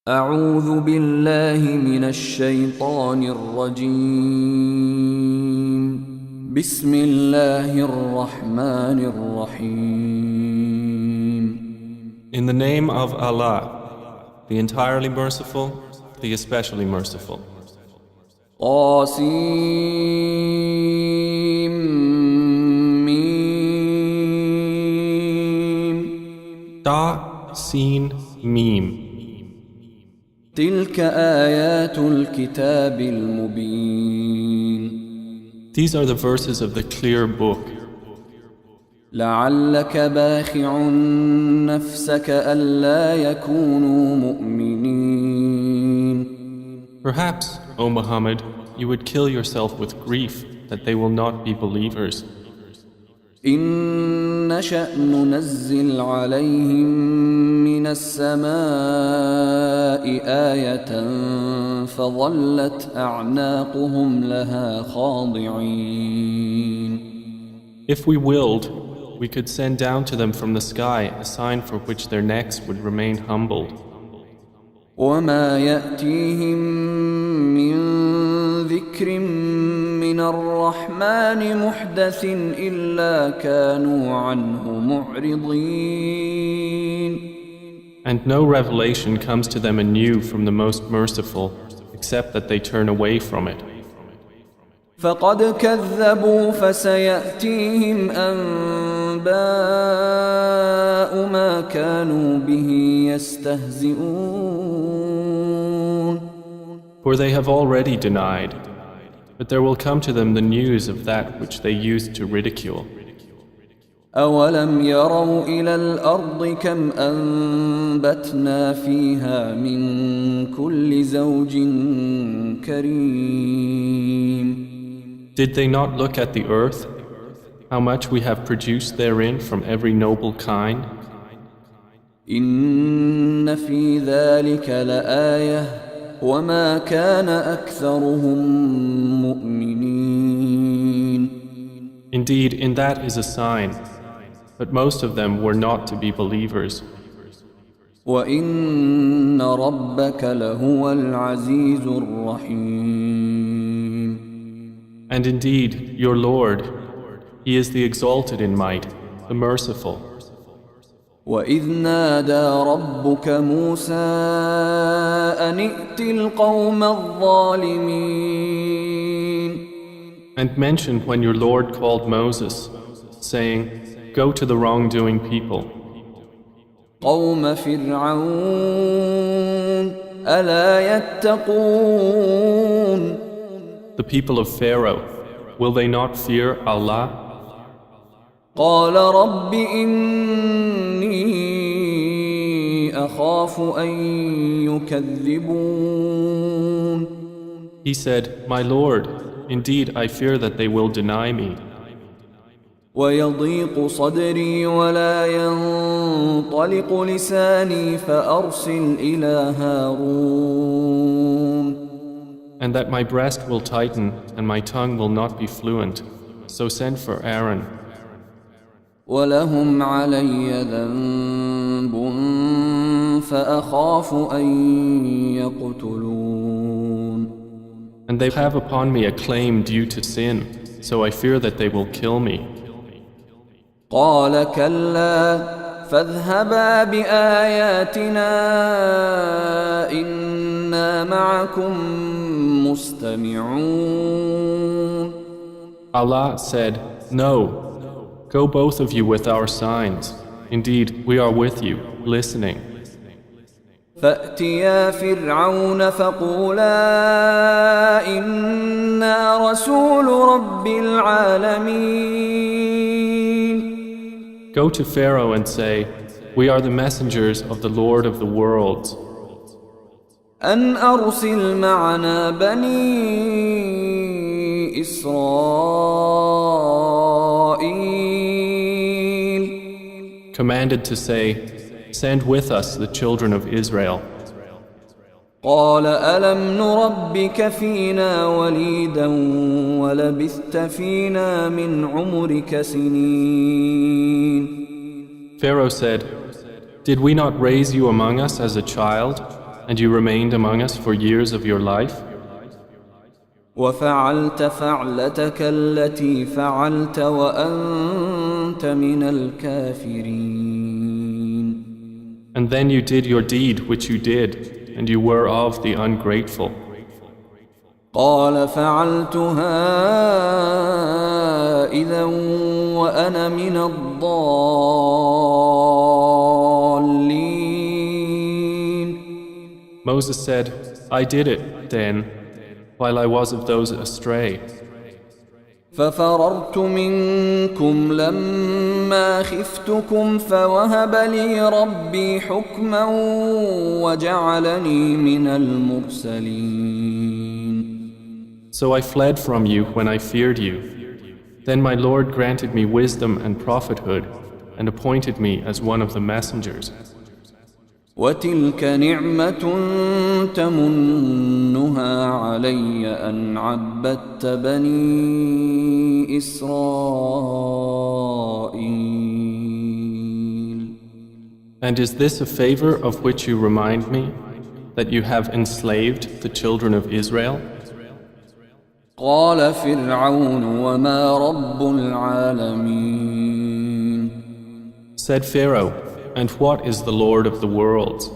أعوذ بالله من الشيطان الرجيم بسم الله الرحمن الرحيم In the name of Allah, the entirely merciful, the especially merciful. قاسم ميم Ta, Sin, Mim. تلك آيات الكتاب المبين These are the verses of the clear book. لعلك باخع نفسك ألا يكونوا مؤمنين Perhaps, O Muhammad, you would kill yourself with grief that they will not be believers. إن نشأ ننزل عليهم من السماء آية فظلت أعناقهم لها خاضعين If we willed, we could send down to them from the sky a sign for which their necks would remain humbled. وما يأتيهم من ذكر من الرحمن محدث إلا كانوا عنه معرضين And no revelation comes to them anew from the Most Merciful, except that they turn away from it. فقد كذبوا فسيأتيهم أنباء ما كانوا به يستهزئون For they have already denied, but there will come to them the news of that which they used to ridicule. أولم يروا إلى الأرض كم أنبتنا فيها من كل زوج كريم Did they not look at the earth, how much we have produced therein from every noble kind? إن في ذلك لآية وما كان أكثرهم مؤمنين Indeed, in that is a sign, but most of them were not to be believers. وإن ربك لهو العزيز الرحيم And indeed, your Lord, He is the exalted in might, the merciful. وإذ نادى ربك موسى أن ائت القوم الظالمين And mention when your Lord called Moses, saying, Go to the wrongdoing people. قوم فرعون ألا يتقون The people of Pharaoh, will they not fear Allah? قال رب إني أخاف أن يكذبون He said, My Lord, indeed I fear that they will deny me. ويضيق صدري ولا ينطلق لساني فأرسل إلى هارون And that my breast will tighten and my tongue will not be fluent. So send for Aaron. ولهم علي ذنب فأخاف أن يقتلون And they have upon me a claim due to sin, so I fear that they will kill me. قال كلا فاذهبا بآياتنا إنا معكم مستمعون Allah said, No, go both of you with our signs. Indeed, we are with you, listening. فأتيا فرعون فقولا إنا رسول رب العالمين Go to Pharaoh and say, We are the messengers of the Lord of the worlds. أن أرسل معنا بني إسرائيل Commanded to say, Send with us the children of Israel. قال ألم نربك فينا وليدا ولبثت فينا من عمرك سنين Pharaoh said, Did we not raise you among us as a child, And you remained among us for years of your life? وفعلت فعلتك التي فعلت وأنت من الكافرين. And then you did your deed which you did, and you were of the ungrateful. قال فعلتها إذا وأنا من الضالين. Moses said, I did it then, while I was of those astray. ففررت منكم لما خفتكم فوهب لي ربي حكما وجعلني من المرسلين. So I fled from you when I feared you. Then my Lord granted me wisdom and prophethood and appointed me as one of the messengers. وتلك نعمة تمنها علي أن عبدت بني إسرائيل. And is this a favor of which you remind me, that you have enslaved the children of Israel? قال فرعون وما رب العالمين. Said Pharaoh, and what is the Lord of the worlds?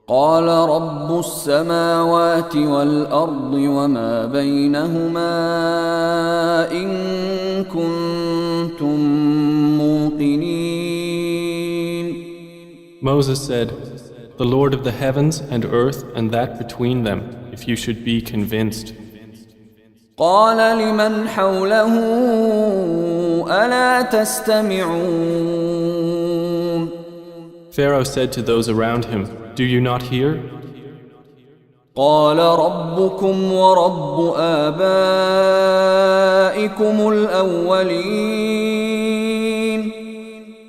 قال رب السماوات والأرض وما بينهما إن كنتم موقنين. Moses said, the Lord of the heavens and earth and that between them, if you should be convinced. قال لمن حوله ألا تستمعون. Pharaoh said to those around him, do you not hear? قال ربكم ورب آبائكم الأولين.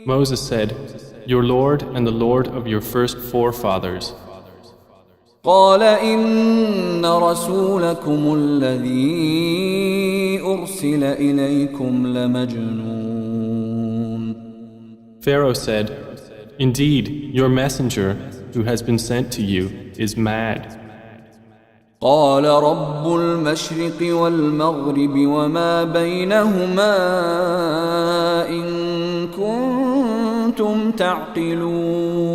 Moses said, your Lord and the Lord of your first forefathers. قال إن رسولكم الذي أرسل إليكم لمجنون. Pharaoh said, indeed, your messenger who has been sent to you is mad. قال رب المشرق والمغرب وما بينهما إن كنتم تعقلون.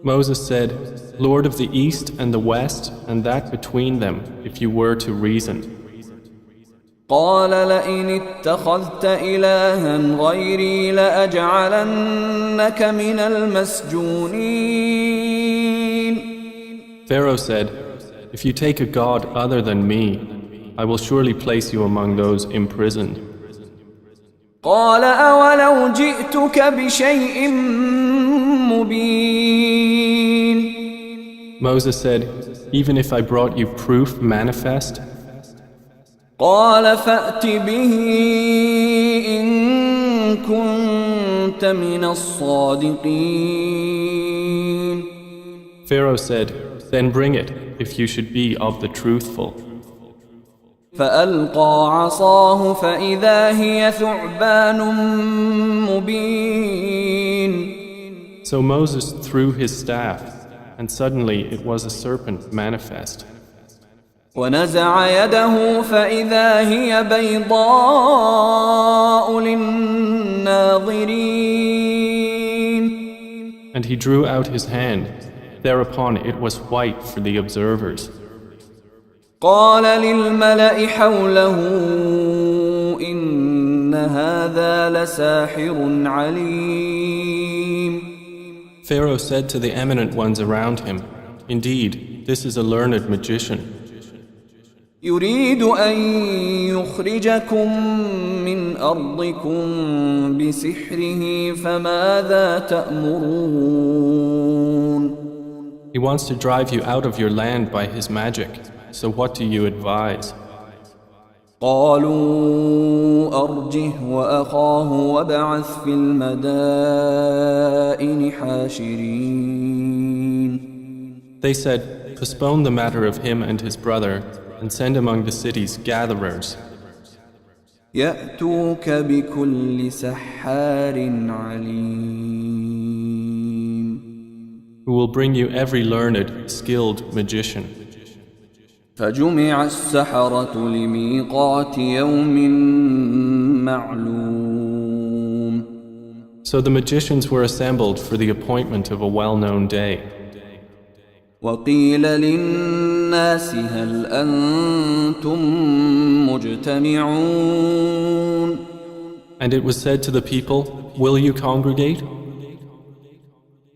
Moses said, Lord of the east and the west and that between them, if you were to reason. قال لئن اتخذت إلها غيري لأجعلنك من المسجونين. Pharaoh said, if you take a god other than me, I will surely place you among those imprisoned. قال أولو جئتك بشيء مبين. Moses said, even if I brought you proof manifest. قال فأت به إن كنت من الصادقين. Pharaoh said, then bring it if you should be of the truthful. فألقى عصاه فإذا هي ثعبان مبين. So Moses threw his staff, and suddenly it was a serpent manifest. ونزع يده فإذا هي بيضاء للناظرين. And he drew out his hand. Thereupon it was white for the observers. قال للملأ حوله إن هذا لساحر عليم. Pharaoh said to the eminent ones around him, indeed, this is a learned magician. يريد أن يخرجكم من أرضكم بسحره فماذا تأمرون. He wants to drive you out of your land by his magic. So what do you advise? قالوا أرجه وأخاه وابعث في المدائن حاشرين. They said, postpone the matter of him and his brother and send among the cities gatherers. يأتوك بكل سحار عليم. who will bring you every learned, skilled magician. فجمع السحرة لميقات يوم معلوم. So the magicians were assembled for the appointment of a well-known day. وقيل للناس هل أنتم مجتمعون. And it was said to the people, will you congregate?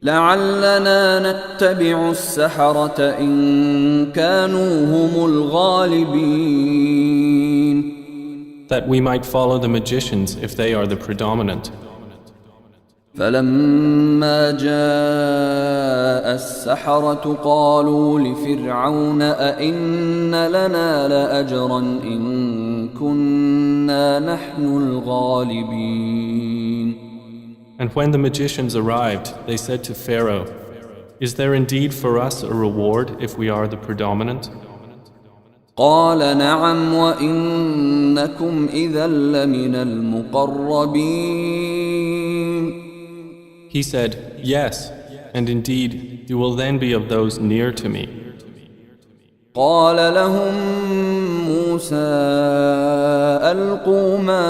لعلنا نتبع السحرة إن كانوا هم الغالبين. That we might follow the magicians if they are the predominant. فلما جاء السحرة قالوا لفرعون أئن لنا لأجرا إن كنا نحن الغالبين. And when the magicians arrived, they said to Pharaoh, is there indeed for us a reward if we are the predominant? قال نعم وإنكم إذا لمن المقربين. He said, yes, and indeed you will then be of those near to me. قال لهم موسى ألقوا ما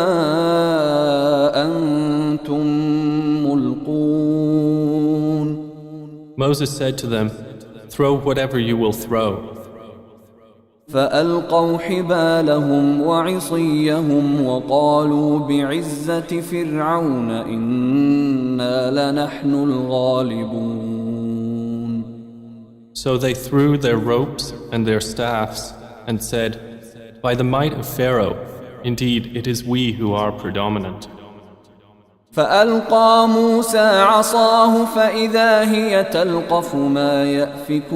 أنتم ملقون. Moses said to them, throw whatever you will throw. فألقوا حبالهم وعصيهم وقالوا بعزة فرعون إنا لنحن الغالبون. So they threw their ropes and their staffs and said, by the might of Pharaoh, indeed it is we who are predominant. فألقى موسى عصاه فإذا هي تلقف ما يأفكون.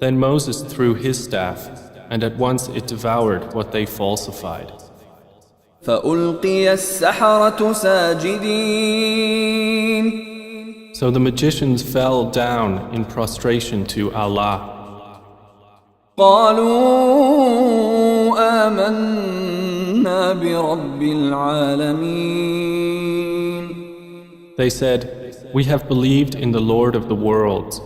Then Moses threw his staff, and at once it devoured what they falsified. فألقي السحرة ساجدين. So the magicians fell down in prostration to Allah. قالوا آمنا برب العالمين. They said, we have believed in the Lord of the worlds,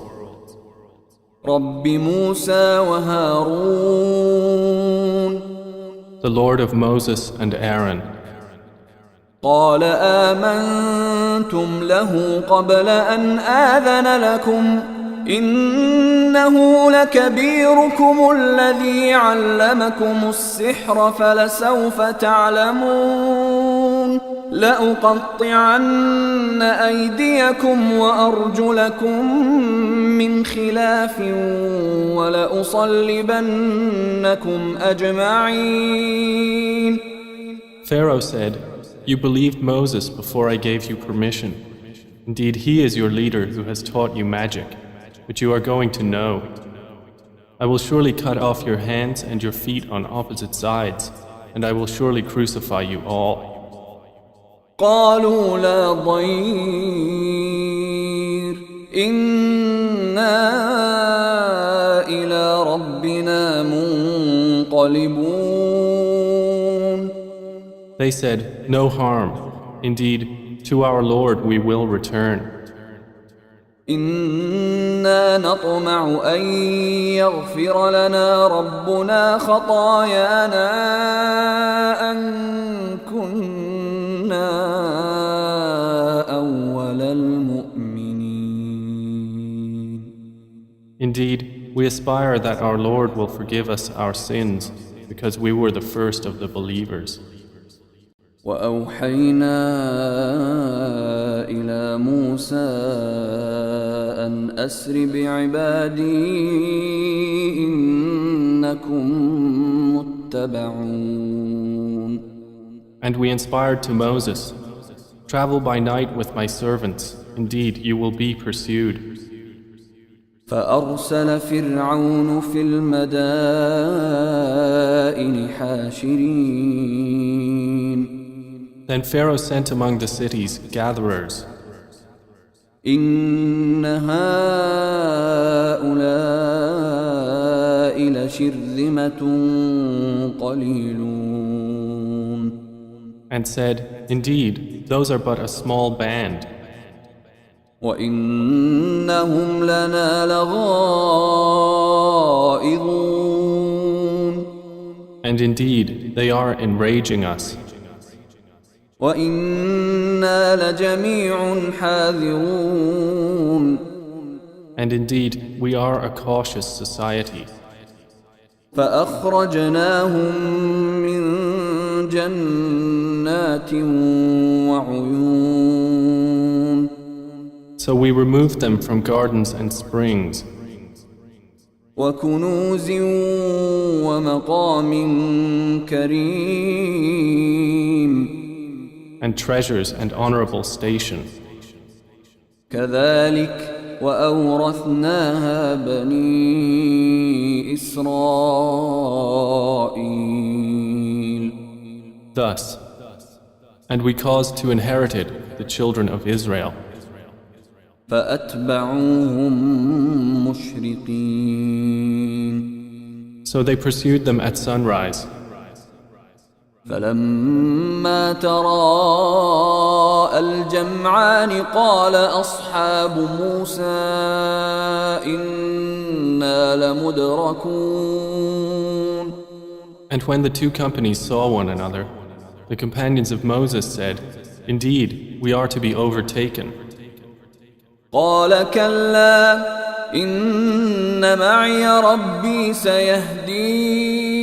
رب موسى وهارون. the Lord of Moses and Aaron. قال آمنتم له قبل أن آذن لكم إنه لكبيركم الذي علمكم السحر فلسوف تعلمون لأقطعن أيديكم وأرجلكم من خلاف ولأصلبنكم أجمعين. Pharaoh said, you believed Moses before I gave you permission. Indeed, he is your leader who has taught you magic, which you are going to know. I will surely cut off your hands and your feet on opposite sides, and I will surely crucify you all. قالوا لا ضير إنا إلى ربنا منقلبون. They said, no harm. Indeed, to our Lord we will return. إنا نطمع أن يغفر لنا ربنا خطايانا أن كنا أول المؤمنين. Indeed, we aspire that our Lord will forgive us our sins because we were the first of the believers. وأوحينا إلى موسى أن أسر بعبادي إنكم متبعون. And we inspired to Moses, travel by night with my servants, indeed you will be pursued. فأرسل فرعون في المدائن حاشرين. Then Pharaoh sent among the cities gatherers. إن هؤلاء لشرذمة قليلون. And said, indeed, those are but a small band. وإنهم لنا لغائظون And indeed, they are enraging us. وإنا لجميع حاذرون And indeed, we are a cautious society. فأخرجناهم من جنات وعيون So we removed them from gardens and springs, وكنوز ومقام كريم and treasures and honorable station. كذلك وأورثناها بني إسرائيل Thus, and we caused to inherit it the children of Israel. فأتبعوهم مشرقين So they pursued them at sunrise. فلما تراءى الجمعان قال أصحاب موسى إنا لمدركون And when the two companies saw one another, the companions of Moses said, Indeed, we are to be overtaken. قال كلا إن معي ربي سيهدين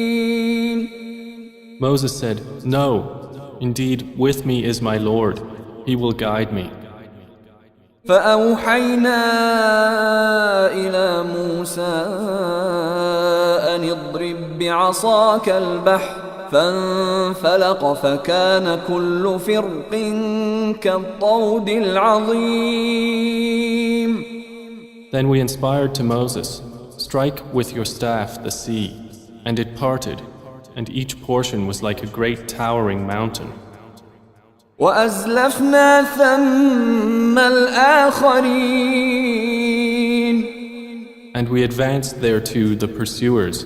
Moses said, No, indeed, with me is my Lord. He will guide me. فأوحينا إلى موسى أن اضرب بعصاك البحر فانفلق فكان كل فرق كالطود العظيم. Then we inspired to Moses, Strike with your staff the sea, and it parted, and each portion was like a great towering mountain. وأزلفنا ثم الآخرين And we advanced thereto the pursuers,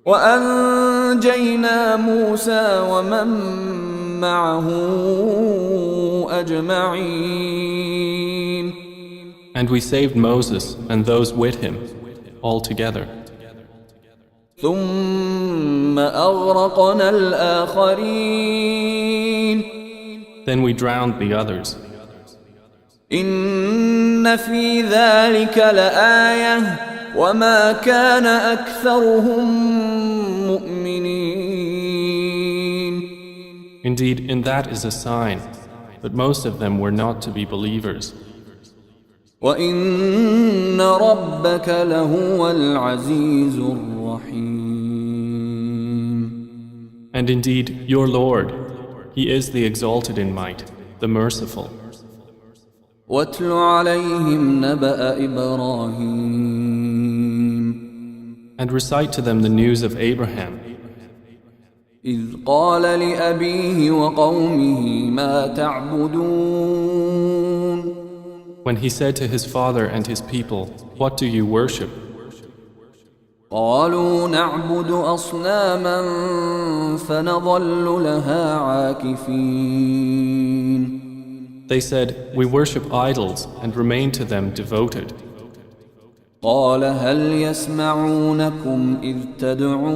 وأنجينا موسى ومن معه أجمعين. and we saved Moses and those with him, all together. ثم أغرقنا الآخرين. Then we drowned the others. إن في ذلك لآية وما كان أكثرهم مؤمنين. Indeed, in that is a sign, but most of them were not to be believers. وإن ربك لهو العزيز الرحيم. And indeed, your Lord, He is the exalted in might, the merciful. واتل عليهم نبأ إبراهيم And recite to them the news of Abraham, إذ قال لأبيه وقومه ما تعبدون when he said to his father and his people, What do you worship? قالوا نعبد أصناما فنظل لها عاكفين. They said, We worship idols and remain to them devoted. قال هل يسمعونكم إذ تدعون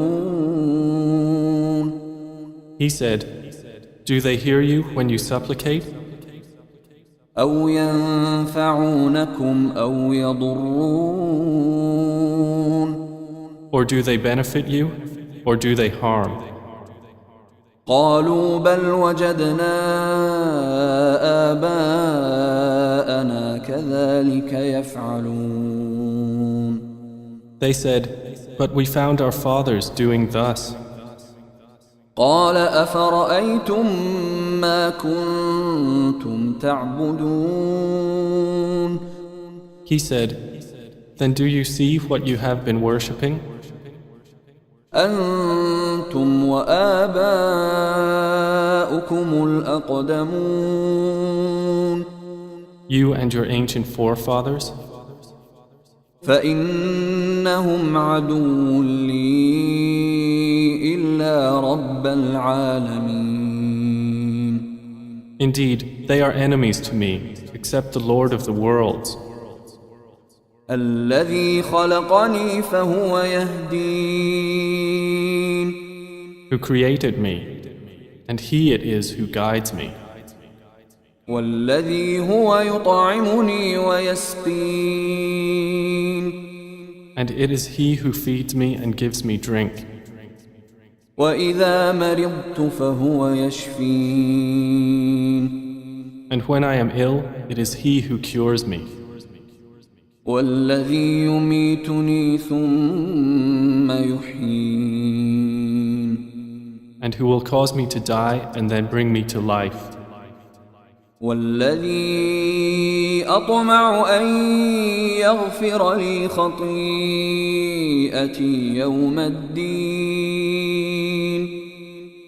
He said, Do they hear you when you supplicate? أو ينفعونكم أو يضرون Or do they benefit you, or do they harm? قالوا بل وجدنا آباءنا كذلك يفعلون. They said, But we found our fathers doing thus. قال أفرأيتم ما كنتم تعبدون He said, Then do you see what you have been worshipping? أنتم وآباؤكم الأقدمون You and your ancient forefathers? فإنهم عدو لي إلا رب العالمين. Indeed, they are enemies to me, except the Lord of the worlds, الذي خلقني فهو يهدين who created me, and He it is who guides me, والذي هو يطعمني ويسقين and it is He who feeds me and gives me drink. وإذا مرضت فهو يشفين And when I am ill, it is He who cures me, والذي يميتني ثم يحيين and who will cause me to die and then bring me to life, والذي أطمع أن يغفر لي خطيئتي يوم الدين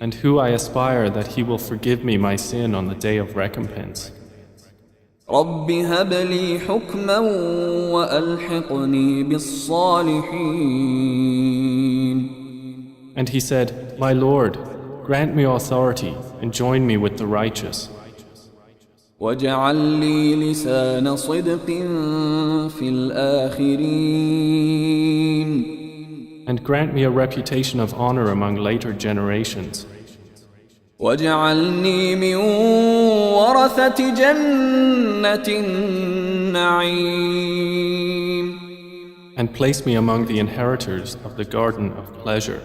and who I aspire that He will forgive me my sin on the day of recompense. رب هب لي حكما وألحقني بالصالحين And he said, My Lord, grant me authority and join me with the righteous, واجعل لي لسان صدق في الآخرين and grant me a reputation of honor among later generations, واجعلني من ورثة جنة النعيم and place me among the inheritors of the garden of pleasure.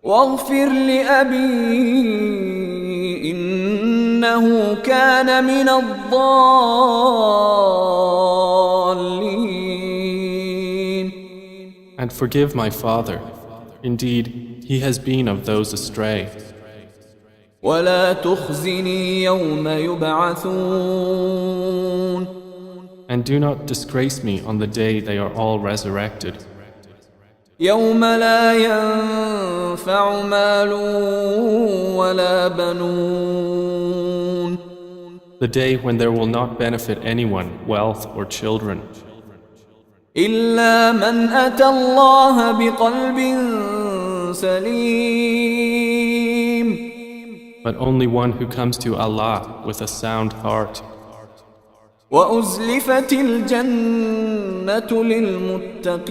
واغفر لأبي إنه كان من الضالين And forgive my father. Indeed, he has been of those astray. ولا تخزني يوم يبعثون And do not disgrace me on the day they are all resurrected, يوم لا ينفع مال ولا بنون the day when there will not benefit anyone, wealth or children, إلا من أتى الله بقلب سليم but only one who comes to Allah with a sound heart. وأزلفت الجنة للمتقين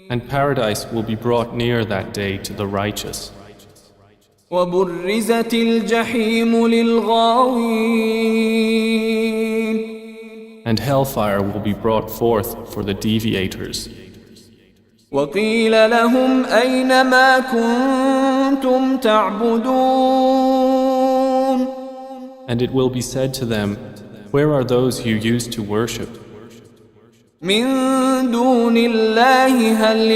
And paradise will be brought near that day to the righteous. وبرزت الجحيم للغاوين And hellfire will be brought forth for the deviators. وقيل لهم أين ما كنتم تعبدون And it will be said to them, Where are those you used to worship? من دون الله هل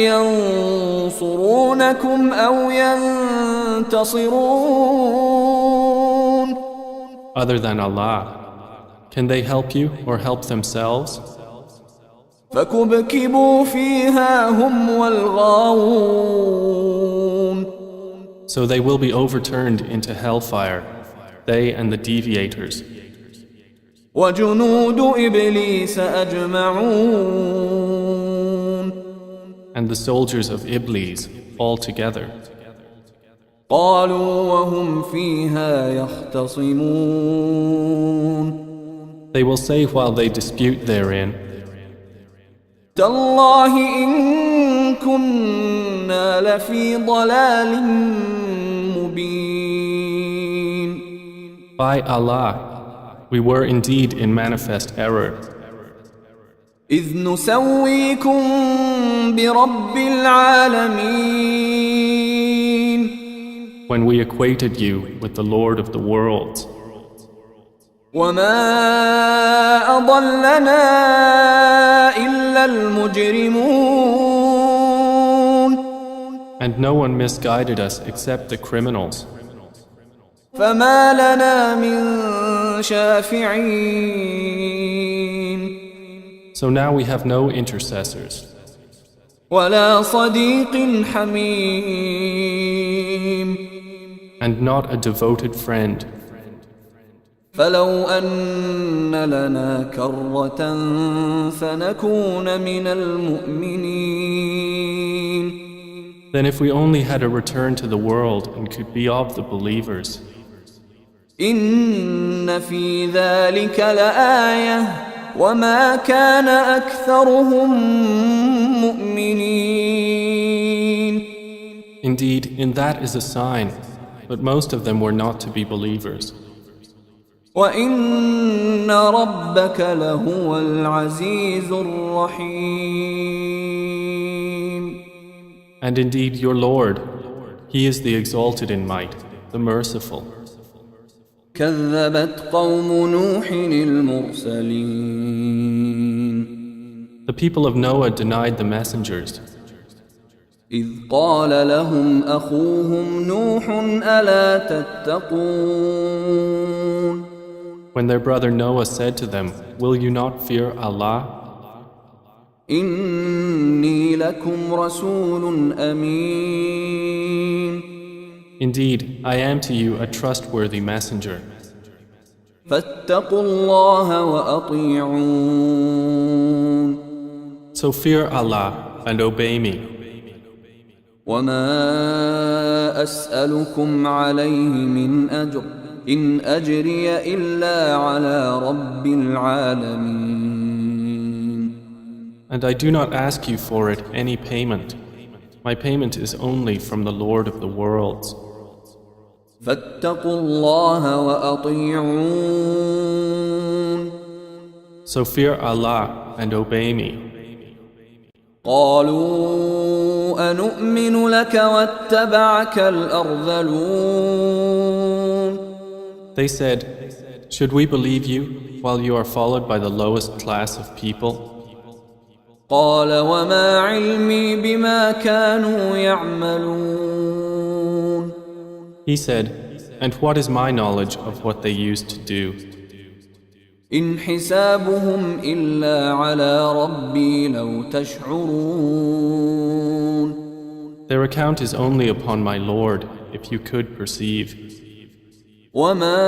ينصرونكم أو ينتصرون Other than Allah, can they help you or help themselves? فكبكبوا فيها هم والغاوون So they will be overturned into hellfire, they and the deviators, وجنود إبليس أجمعون and the soldiers of Iblis all together. قالوا وهم فيها يختصمون They will say while they dispute therein, تالله إن كنا لفي ضلال مبين By Allah, we were indeed in manifest error, إذ نسويكم برب العالمين when we equated you with the Lord of the worlds. وما أضلنا إلا المجرمون And no one misguided us except the criminals. فما لنا من شافعين So now we have no intercessors, ولا صديق حميم and not a devoted friend. فلو أن لنا كرة فنكون من المؤمنين Then if we only had a return to the world and could be of the believers, إن في ذلك لآية وما كان أكثرهم مؤمنين. Indeed, in that is a sign, but most of them were not to be believers. وإن ربك لهو العزيز الرحيم. And indeed, your Lord, He is the exalted in might, the merciful. كذبت قوم نوح المرسلين. The people of Noah denied the messengers. إذ قال لهم أخوهم نوح ألا تتقون. When their brother Noah said to them, "Will you not fear Allah? إني لكم رسول أمين. Indeed, I am to you a trustworthy messenger. فاتقوا الله وأطيعون. So fear Allah and obey me. وما أسألكم عليه من أجر إن أجري إلا على رب العالمين. And I do not ask you for it any payment. My payment is only from the Lord of the worlds. فاتقوا الله وأطيعون. So fear Allah and obey me. قالوا أنؤمن لك واتبعك الأرذلون. They said, "Should we believe you while you are followed by the lowest class of people?" قال وما علمي بما كانوا يعملون. He said, "And what is my knowledge of what they used to do? إن حسابهم إلا على ربي لو تشعرون. Their account is only upon my Lord, if you could perceive. وما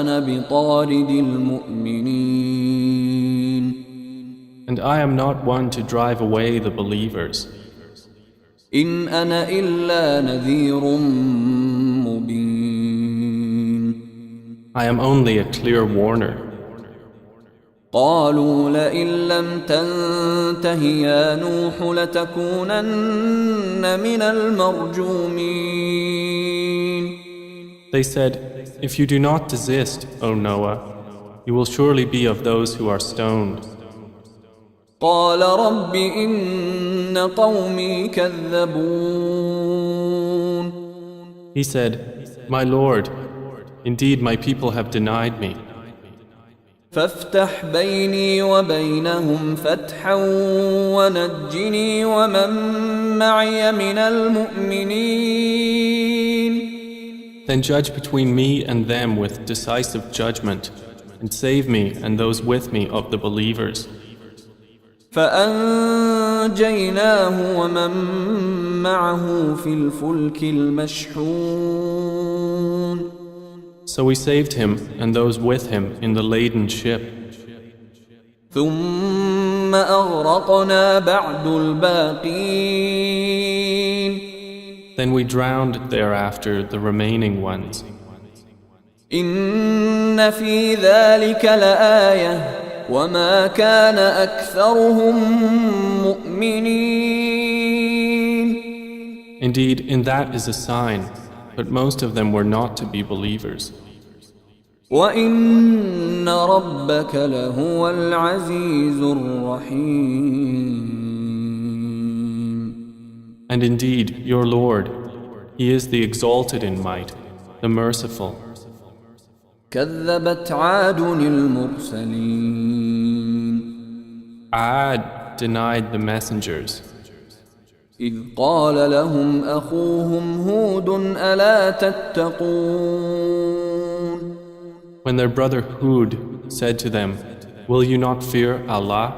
أنا بطارد المؤمنين. And I am not one to drive away the believers. إن أنا إلا نذير مبين. I am only a clear warner. قالوا لئن لم تنته يا نوح لتكونن من المرجومين. They said, "If you do not desist, O Noah, you will surely be of those who are stoned." قال رب إن قومي كذبون. He said, "My Lord, indeed my people have denied me. فافتح بيني وبينهم فتحا ونجني ومن معي من المؤمنين. Then judge between me and them with decisive judgment, and save me and those with me of the believers." فأنجيناه ومن معه في الفلك المشحون. So we saved him and those with him in the laden ship. ثم أغرقنا بعد الباقين. Then we drowned thereafter the remaining ones. إن في ذلك لآية وما كان أكثرهم مؤمنين. Indeed, in that is a sign, but most of them were not to be believers. وإن ربك لهو العزيز الرحيم. And indeed, your Lord, He is the exalted in might, the merciful. كذبت عاد المرسلين. Ad denied the messengers. إذ قال لهم أخوهم هود ألا تتقون. When their brother Hud said to them, "Will you not fear Allah?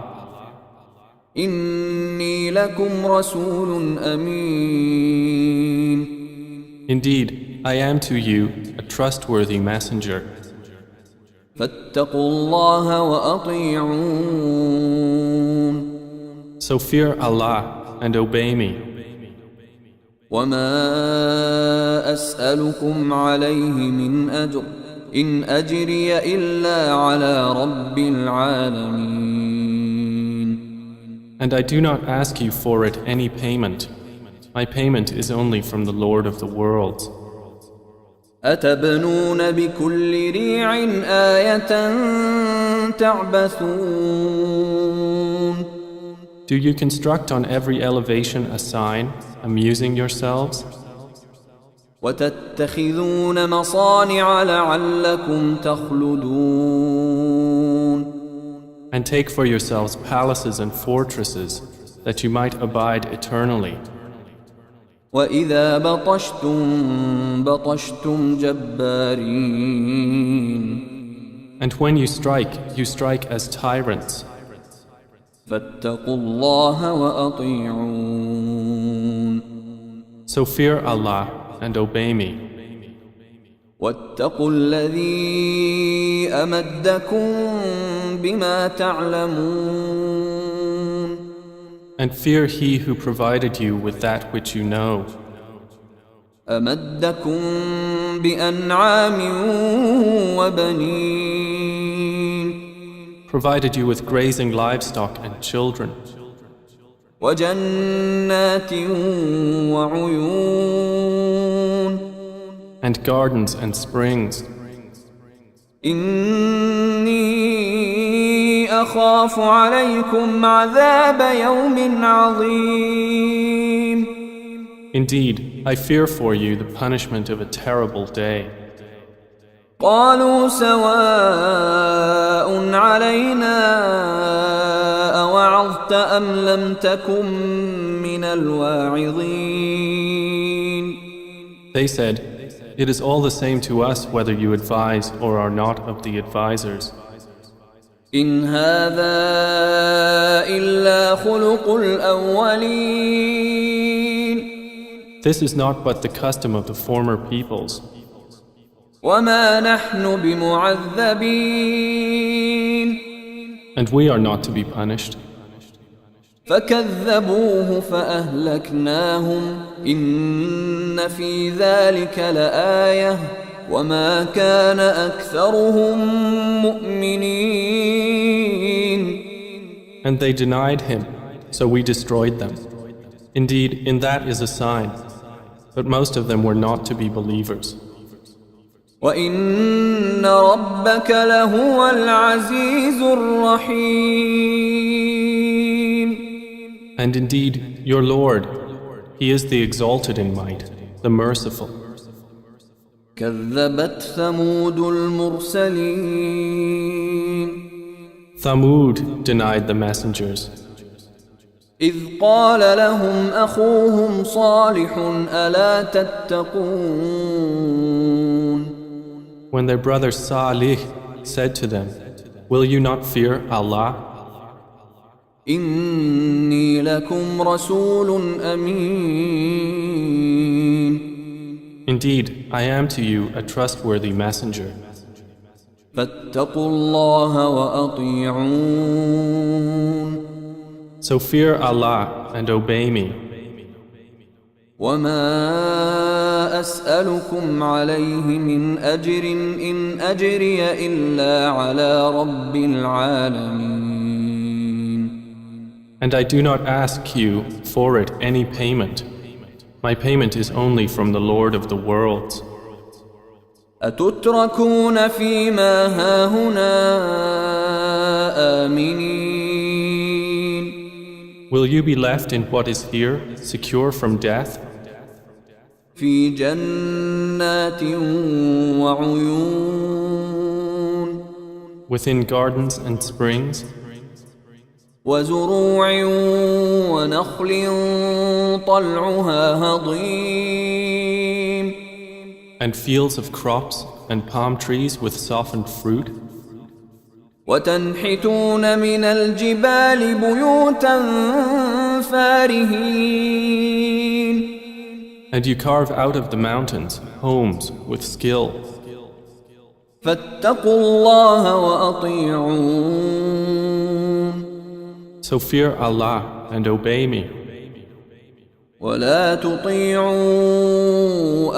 إني لكم رسول أمين. Indeed, I am to you a trustworthy messenger. فاتقوا الله وأطيعون. So fear Allah and obey me. وما أسألكم عليه من أجر إن أجري إلا على رب العالمين. And I do not ask you for it any payment. My payment is only from the Lord of the worlds. أتبنون بكل ريع آية تعبثون. Do you construct on every elevation a sign, amusing yourselves? وتتخذون مصانع لعلكم تخلدون. And take for yourselves palaces and fortresses, that you might abide eternally. وإذا بطشتم بطشتم جبارين. And when you strike as tyrants. فاتقوا الله وأطيعون. So fear Allah and obey me. واتقوا الذي أمدكم بما تعلمون. And fear He who provided you with that which you know. أمدكم بأنعام وبنين. Provided you with grazing livestock and children. وجنات وعيون. And gardens and springs. إني أخاف عليكم عذاب يوم عظيم. Indeed, I fear for you the punishment of a terrible day. قالوا سواء علينا أوعظت أم لم تكن من الواعظين. They said, "It is all the same to us whether you advise or are not of the advisers." إن هذا إلا خلق الأولين. This is not but the custom of the former peoples. وما نحن بمعذبين. And we are not to be punished. فكذبوه فأهلكناهم إن في ذلك لآية وما كان أكثرهم مؤمنين. And they denied him, so we destroyed them. Indeed, in that is a sign, but most of them were not to be believers. وإن ربك لهو العزيز الرحيم. And indeed, your Lord, He is the exalted in might, the merciful. كذبت ثمود المرسلين. Thamud denied the messengers. إذ قال لهم أخوهم صالح ألا تتقون. When their brother Salih said to them, "Will you not fear Allah? إني لكم رسول أمين. Indeed, I am to you a trustworthy messenger. فاتقوا الله وأطيعون. So fear Allah and obey me. وما أسألكم عليه من أجر إن أجري إلا على رب العالمين. And I do not ask you for it any payment. My payment is only from the Lord of the worlds. أتتركون فيما هاهنا آمنين. Will you be left in what is here, secure from death? في جنات وعيون. Within gardens and springs, وزروع ونخل طلعها هضيم. and fields of crops and palm trees with softened fruit, وتنحتون من الجبال بيوتا فارهين. and you carve out of the mountains homes with skill. فاتقوا الله وأطيعون. So fear Allah and obey me. ولا تطيعوا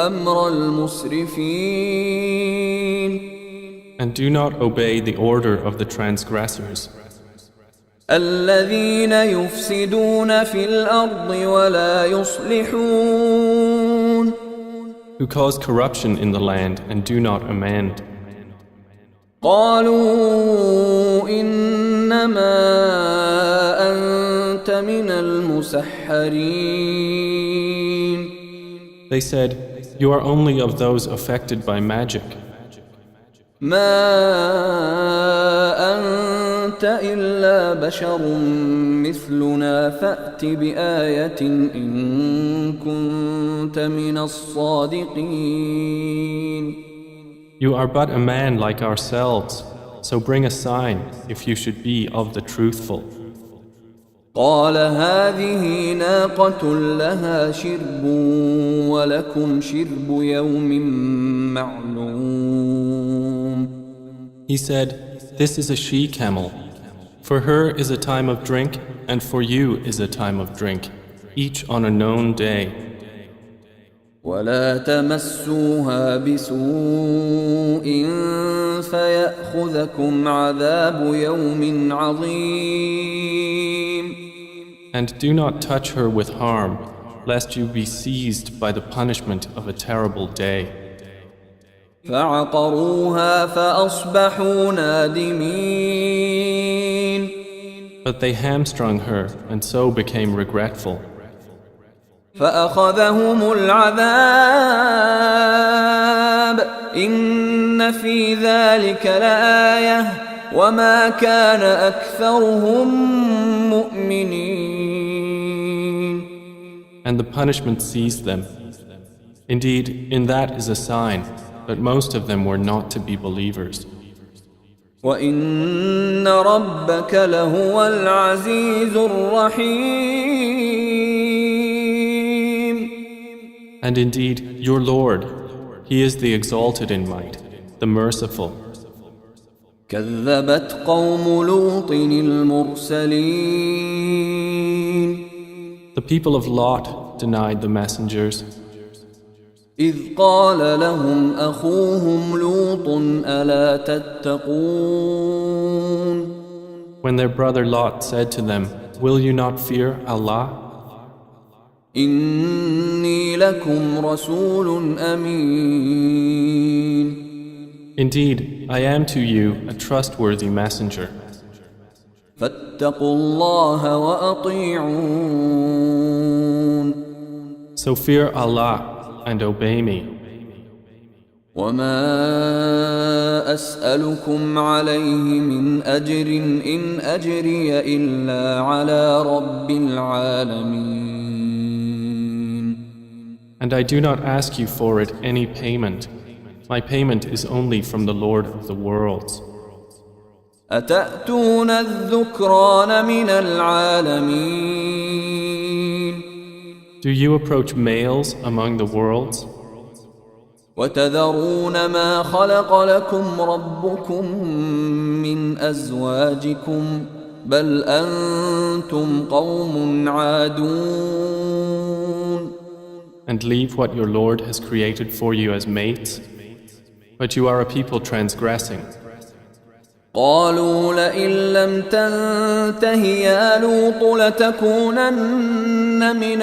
أمر المسرفين And do not obey the order of the transgressors, الذين يفسدون في الأرض ولا يصلحون who cause corruption in the land and do not amend. قالوا إنما أنت من المسحرين They said, "You are only of those affected by magic. ما أنت إلا بشر مثلنا فأت بآية إن كنت من الصادقين You are but a man like ourselves, so bring a sign if you should be of the truthful." قال هذه ناقة لها شرب ولكم شرب يوم معلوم He said, "This is a she-camel. For her is a time of drink, and for you is a time of drink, each on a known day. ولا تمسوها بسوء فيأخذكم عذاب يوم عظيم And do not touch her with harm, lest you be seized by the punishment of a terrible day." فعقروها فأصبحوا نادمين But they hamstrung her and so became regretful. فأخذهم العذاب إن في ذلك لآية وما كان أكثرهم مؤمنين And the punishment seized them. Indeed, in that is a sign, but most of them were not to be believers. وَإِنَّ رَبَّكَ لَهُوَ الْعَزِيزُ الرَّحِيمُ And indeed, your Lord, He is the exalted in might, the merciful. كذبت قوم لوط المرسلين The people of Lot denied the messengers. إذ قال لهم أخوهم لوط ألا تتقون When their brother Lot said to them, "Will you not fear Allah? إني لكم رسول أمين Indeed, I am to you a trustworthy messenger. فاتقوا الله وأطيعون So fear Allah and obey me. وما أسألكم عليه من أجر إن أجري إلا على رب العالمين And I do not ask you for it any payment. My payment is only from the Lord of the worlds. أتأتون الذكران من العالمين Do you approach males among the worlds? وتذرون ما خلق لكم ربكم من أزواجكم بل أنتم قوم عادون And leave what your Lord has created for you as mates? But you are a people transgressing. قالوا لئن لم تنته يا لوط لتكونن من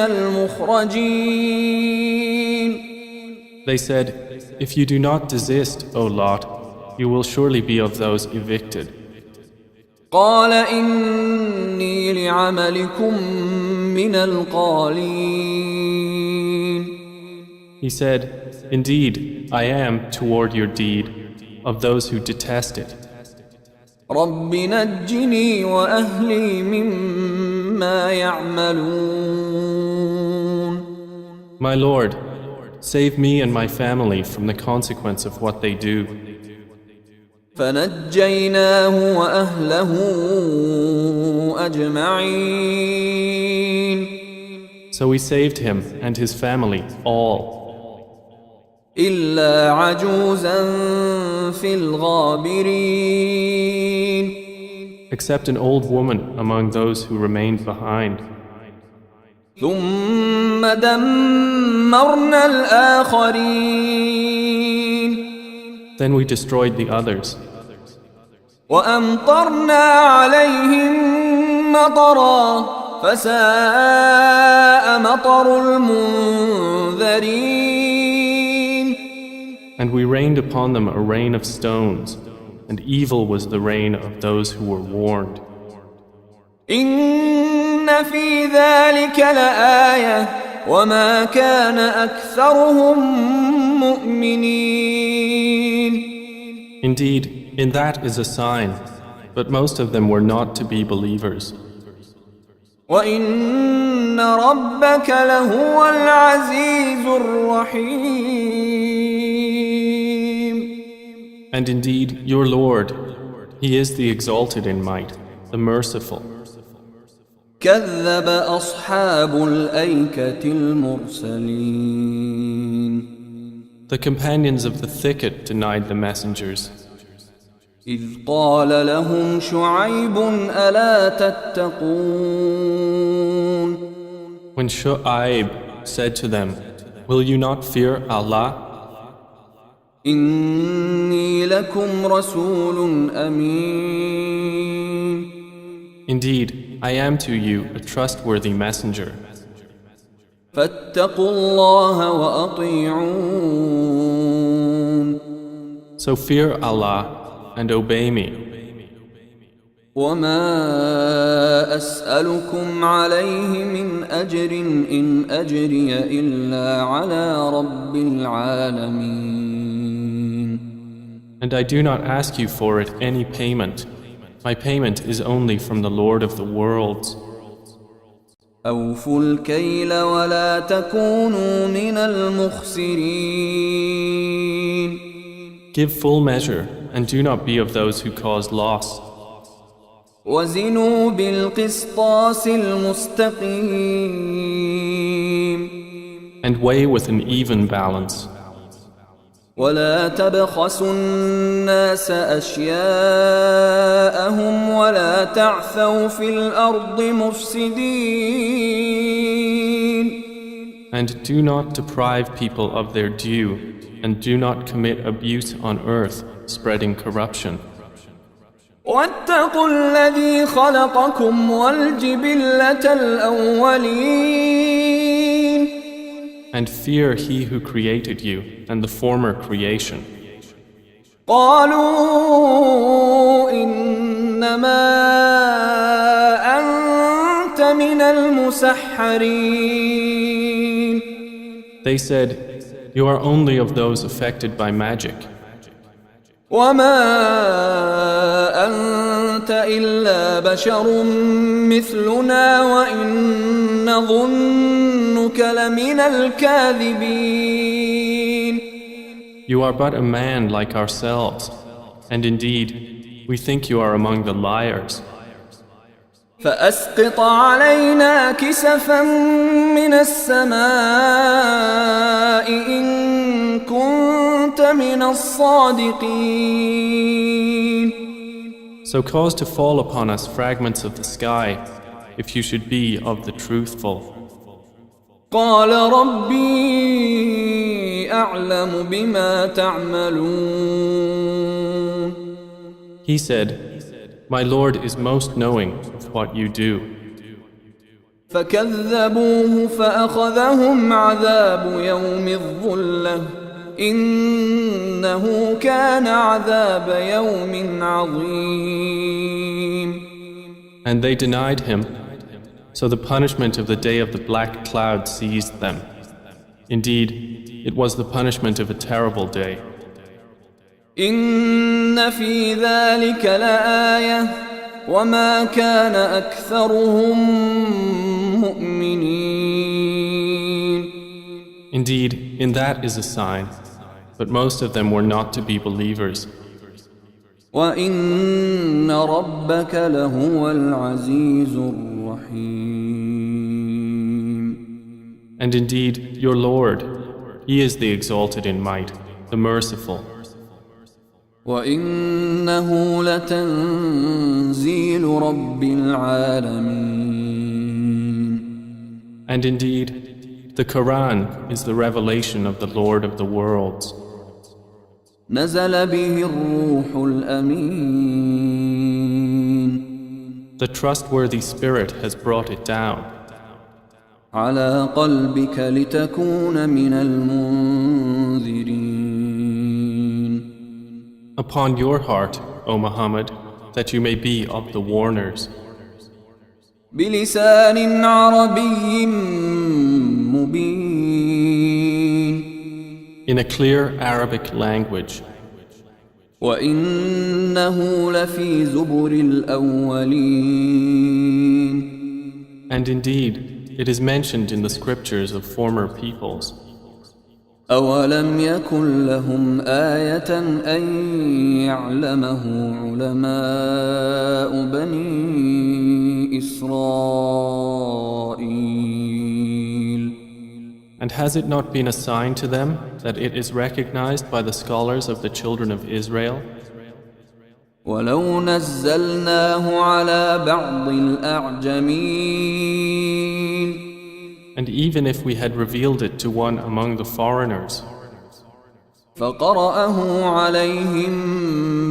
المخرجين They said, "If you do not desist, O Lot, you will surely be of those evicted." قال إني لعملكم من القالين He said, "Indeed, I am toward your deed of those who detest it. رب نجني وأهلي مما يعملون My Lord, save me and my family from the consequence of what they do." فنجيناه وأهله أجمعين So we saved him and his family all, إلا عجوزا في الغابرين except an old woman among those who remained behind. ثم دمرنا الآخرين Then we destroyed the others, وأمطرنا عليهم مطرا فساء مطر المنذرين and we rained upon them a rain of stones, and evil was the rain of those who were warned. إن في ذلك لآية وما كان أكثرهم مؤمنين. Indeed, in that is a sign, but most of them were not to be believers. وإن ربك لهو العزيز الرحيم. And indeed, your Lord, He is the exalted in might, the merciful. كذب أصحاب الأيكة المرسلين. The companions of the thicket denied the messengers. إذ قال لهم شعيب ألا تتقون. When Shu'aib said to them, "Will you not fear Allah? إني لكم رسول أمين. Indeed, I am to you a trustworthy messenger. فاتقوا الله وأطيعون. So fear Allah and obey me. وما أسألكم عليه من أجر إن أجري إلا على رب العالمين. And I do not ask you for it any payment. My payment is only from the Lord of the worlds. أوفوا الكيل ولا تكونوا من المخسرين. Give full measure and do not be of those who cause loss. وزنوا بالقسطاس المستقيم. And weigh with an even balance. ولا تبخسوا الناس أشياءهم ولا تعثوا في الأرض مفسدين. And do not deprive people of their due, and do not commit abuse on earth, spreading corruption. واتقوا الذي خلقكم والجبلة الأولين. And fear He who created you and the former creation. قالوا إنما أنت من المسحرين. They said, "You are only of those affected by magic. وما أنت إلا بشر مثلنا وإن نظنك لمن الكاذبين. You are but a man like ourselves, and indeed, we think you are among the liars. فأسقط علينا كسفا من السماء إن كنت من الصادقين. So cause to fall upon us fragments of the sky, if you should be of the truthful." قال ربي أعلم بما تعملون. He said, "My Lord is most knowing of what you do." فكذبوه فأخذهم عذاب يوم الظلة إنه كان عذاب يوم عظيم. And they denied him, so the punishment of the day of the black cloud seized them. Indeed, it was the punishment of a terrible day. إن في ذلك لآية وما كان أكثرهم مؤمنين. Indeed, in that is a sign, but most of them were not to be believers. وإن ربك لهو العزيز الرحيم. And indeed, your Lord, He is the exalted in might, the merciful. وإنه لتنزيل رب العالمين. And indeed, the Quran is the revelation of the Lord of the worlds. نزل به الروح الأمين The trustworthy Spirit has brought it down على قلبك لتكون من المنذرين upon your heart, O Muhammad, that you may be of the warners, بلسان عربي مبين in a clear Arabic language. وإنه لفي زبر الأولين And indeed, it is mentioned in the scriptures of former peoples. أولم يكن لهم آية أن يعلمه علماء بني إسرائيل And has it not been a sign to them that it is recognized by the scholars of the children of Israel? ولو نزلناه على بعض الأعجمين And even if we had revealed it to one among the foreigners, فقرأه عليهم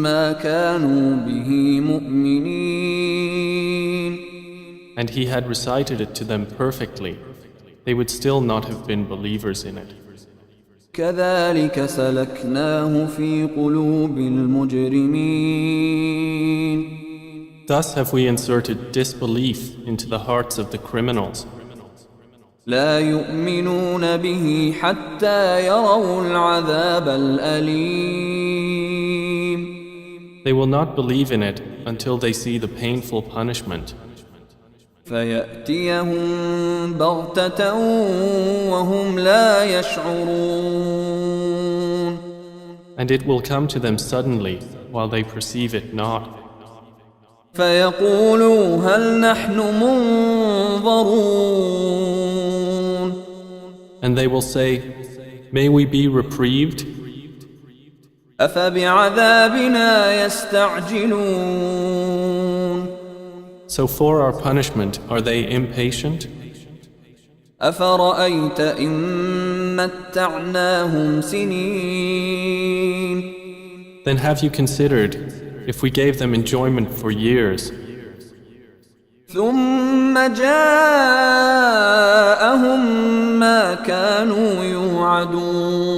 ما كانوا به مؤمنين and he had recited it to them perfectly, they would still not have been believers in it. كذلك سلكناه في قلوب المجرمين Thus have we inserted disbelief into the hearts of the criminals. لا يؤمنون به حتى يروا العذاب الأليم They will not believe in it until they see the painful punishment. فيأتيهم بغتة وهم لا يشعرون And it will come to them suddenly while they perceive it not. فيقولوا هل نحن منظرون And they will say, may we be reprieved? أفبعذابنا يستعجلون So for our punishment are they impatient? أفرأيت إن متعناهم سنين Then have you considered if we gave them enjoyment for years, ثم جاءهم ما كانوا يوعدون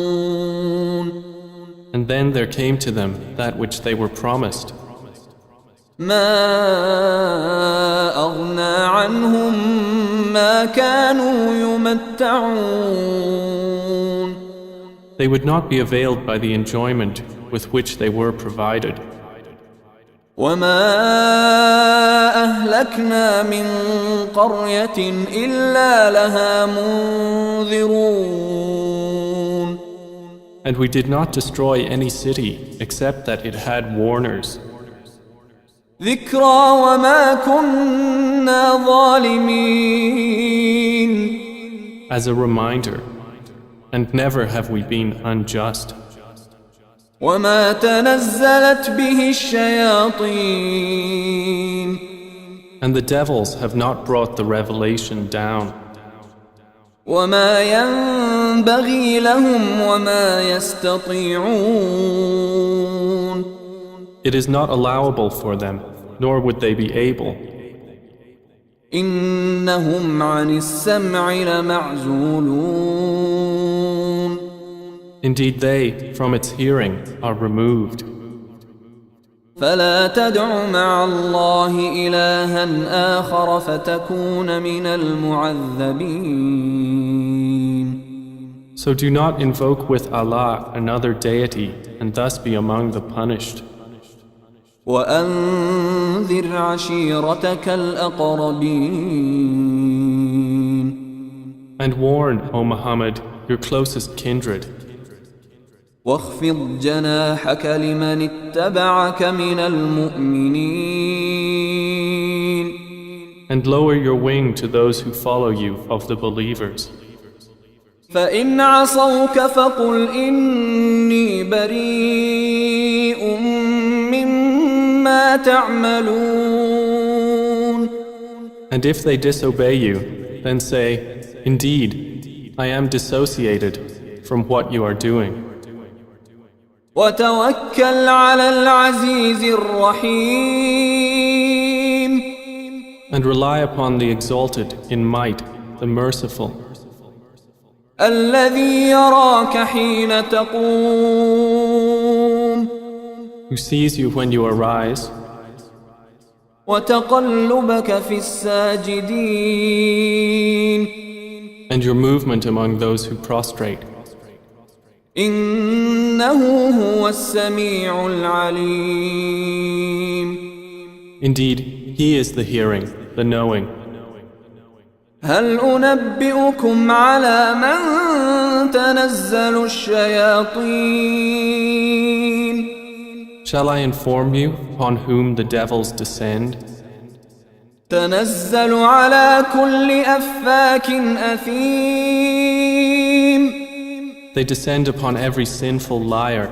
and then there came to them that which they were promised? ما أغنى عنهم ما كانوا يمتعون They would not be availed by the enjoyment with which they were provided. وما أهلكنا من قرية إلا لها منذرون And we did not destroy any city except that it had warners, ذكرى وما كنا ظالمين as a reminder, and never have we been unjust. وما تنزلت به الشياطين And the devils have not brought the revelation down, وما ينبغي لهم وما يستطيعون it is not allowable for them, nor would they be able. إنهم عن السمع لمعزولون Indeed, they, from its hearing, are removed. فلا تدع مع الله إلها آخر فتكون من المعذبين So do not invoke with Allah another deity and thus be among the punished. وأنذر عشيرتك الأقربين And warn, O Muhammad, your closest kindred, واخفض جناحك لمن اتبعك من المؤمنين and lower your wing to those who follow you of the believers. فإن عصوك فقل إني بريء مما تعملون And if they disobey you, then say, Indeed, I am dissociated from what you are doing. وتوكل على العزيز الرحيم And rely upon the exalted in might, the merciful, الذي يراك حين تقوم who sees you when you arise وتقلبك في الساجدين and your movement among those who prostrate. إنه هو السميع العليم Indeed, He is the hearing, the knowing. هل أنبئكم على من تنزل الشياطين Shall I inform you upon whom the devils descend? تنزل على كل أفاك أثيم They descend upon every sinful liar.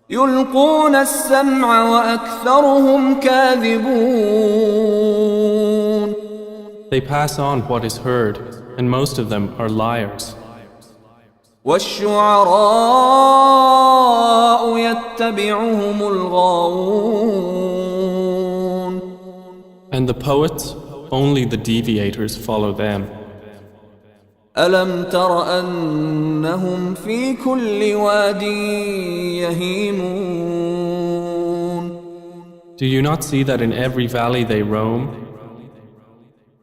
يلقون السمع وأكثرهم كاذبون They pass on what is heard, and most of them are liars. والشعراء يتبعهم الغاوون And the poets, only the deviators follow them. ألم تر أنهم في كل واد يهيمون Do you not see that in every valley they roam,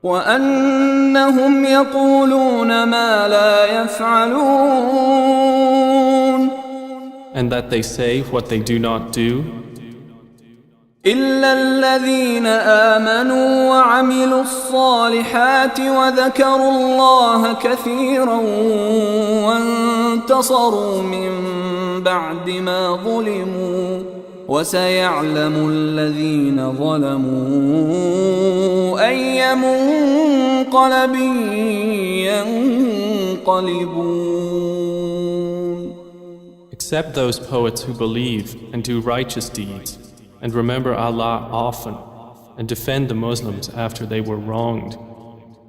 وأنهم يقولون ما لا يفعلون and that they say what they do not do? إلا الذين آمنوا وعملوا الصالحات وذكروا الله كثيرا وانتصروا من بعد ما ظلموا وسيعلم الذين ظلموا أي منقلب ينقلبون. Except those poets who believe and do righteous deeds, and remember Allah often, and defend the Muslims after they were wronged.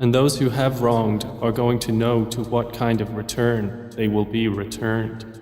And those who have wronged are going to know to what kind of return they will be returned.